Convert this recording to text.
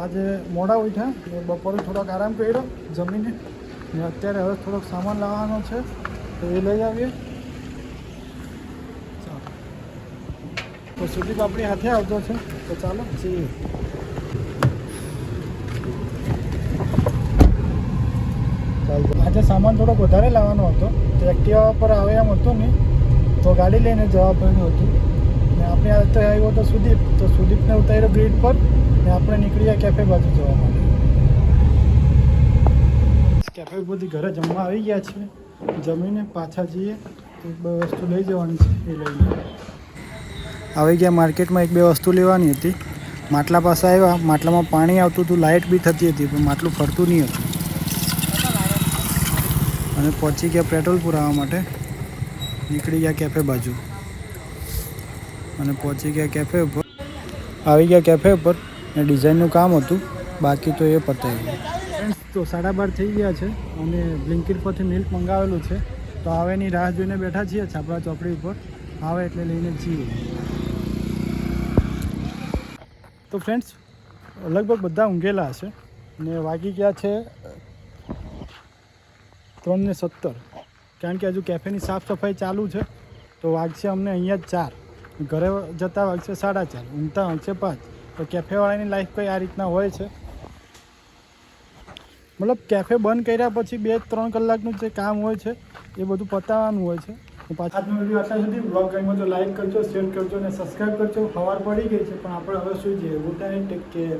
આજે મોડા ઉઠ્યા ને બપોરે થોડોક આરામ કર્યો જમીને ને અત્યારે હવે થોડોક સામાન લાવવાનો છે તો એ લઈ આવીએ. ચાલો તો સુદીપ આપણી હાથે આવતો છે તો ચાલો જઈએ. આજે સામાન થોડોક વધારે લાવવાનો હતો તો એક્ટિવા પર આવે એમ હતો નહીં તો ગાડી લઈને જવા પડ્યું હતું ને આપણે અત્યારે આવ્યો હતો સુદીપ તો સુદીપને ઉતાર્યો બ્રિજ પર ને આપણે નીકળ્યા કેફે બાજુ જવા માટે. કેફે બધી ઘરે જમવા આવી ગયા છે જમીને પાછા જઈએ એક બે વસ્તુ લઈ જવાની છે એ લઈને આવી ગયા. માર્કેટમાં એક બે વસ્તુ લેવાની હતી. માટલા પાસે આવ્યા, માટલામાં પાણી આવતું હતું, લાઇટ બી થતી હતી પણ માટલું ફરતું નહીં હતું અને પહોંચી ગયા પેટ્રોલ પુરાવવા માટે. નીકળી ગયા કેફે બાજુ અને પહોંચી ગયા કેફે ઉપર. આવી ગયા કેફે ઉપર ને ડિઝાઇનનું કામ હતું બાકી તો એ પતાવી ગયું. તો 12:30 થઈ ગયા છે અને બ્લિંકિટ પરથી મિલ્ક મંગાવેલું છે તો આવે એની રાહ જોઈને બેઠા છીએ છાપરા ચોકડી ઉપર. આવે એટલે લઈને જઈએ. તો ફ્રેન્ડ્સ લગભગ બધા ઊંઘેલા હશે ને વાગી ગયા છે 3:17 કારણ કે હજુ કેફેની સાફ સફાઈ ચાલુ છે તો વાગશે અમને અહીંયા જ 4, ઘરે જતાં વાગશે 4:30, ઊંઘતા વાગશે 5. તો કેફેવાળાની લાઈફ કંઈ આ રીતના હોય છે. મતલબ કેફે બંધ કર્યા પછી 2-3 કલાકનું જે કામ હોય છે એ બધું પતાવવાનું હોય છે. પાછા આજનો વિડીયો આટલા સુધી. બ્લોગ ગમ્યો તો લાઈક કરજો, શેર કરજો અને સબસ્ક્રાઈબ કરજો. સવાર પડી ગઈ છે પણ આપણે હવે સુઈ જઈએ. Good night, take care.